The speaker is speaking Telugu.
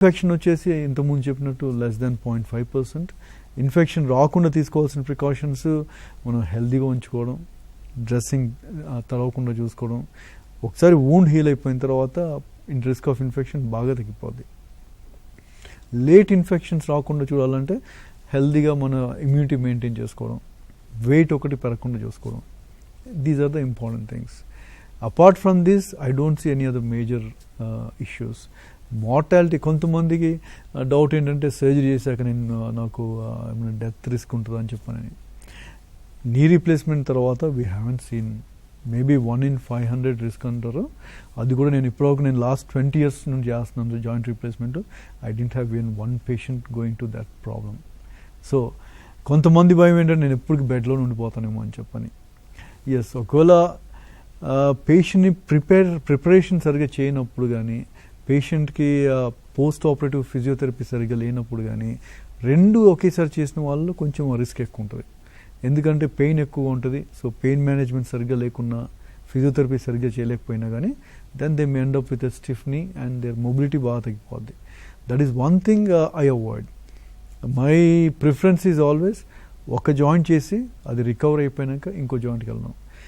ఇన్ఫెక్షన్ వచ్చేసి ఇంతకుముందు చెప్పినట్టు లెస్ దెన్ 0.5%. ఇన్ఫెక్షన్ రాకుండా తీసుకోవాల్సిన ప్రికాషన్స్ మనం హెల్తీగా ఉంచుకోవడం, డ్రెస్సింగ్ తడవకుండా చూసుకోవడం. ఒకసారి వూండ్ హీల్ అయిపోయిన తర్వాత రిస్క్ ఆఫ్ ఇన్ఫెక్షన్ బాగా తగ్గిపోద్ది. లేట్ ఇన్ఫెక్షన్స్ రాకుండా చూడాలంటే హెల్తీగా మన ఇమ్యూనిటీ మెయింటైన్ చేసుకోవడం, వెయిట్ ఒకటి పెరగకుండా చూసుకోవడం. These are the important things. Apart from this I don't see any other major issues. Mortality కొంతమందికి డౌట్ ఏంటంటే సర్జరీ చేశాక నాకు ఏమైనా డెత్ రిస్క్ ఉంటుందని చెప్పానని. నీ రీప్లేస్మెంట్ తర్వాత we haven't seen, maybe 1 in 500 risk అంటారు. అది కూడా నేను ఇప్పటివరకు నేను లాస్ట్ 20 years నుంచి చేస్తున్నాను joint replacement. I didn't have even 1 patient going to that problem. So కొంతమంది భయం ఏంటంటే నేను ఎప్పటికి బెడ్లో ఉండిపోతానేమో అని చెప్పని. ఎస్, ఒకవేళ పేషెంట్ని ప్రిపరేషన్ సరిగ్గా చేయనప్పుడు కానీ, పేషెంట్కి పోస్ట్ ఆపరేటివ్ ఫిజియోథెరపీ సరిగ్గా లేనప్పుడు కానీ, రెండు ఒకేసారి చేసిన వాళ్ళు కొంచెం రిస్క్ ఎక్కువ ఉంటుంది. ఎందుకంటే పెయిన్ ఎక్కువ ఉంటుంది. సో పెయిన్ మేనేజ్మెంట్ సరిగ్గా లేకున్నా, ఫిజియోథెరపీ సరిగ్గా చేయలేకపోయినా కానీ then they may end up with a stiff knee and their mobility బాగా తగ్గిపోద్ది. That is one thing I avoid. My preference is always ఒక జాయింట్ చేసి అది రికవర్ అయిపోయినాక ఇంకో జాయింట్కి వెళ్ళడం.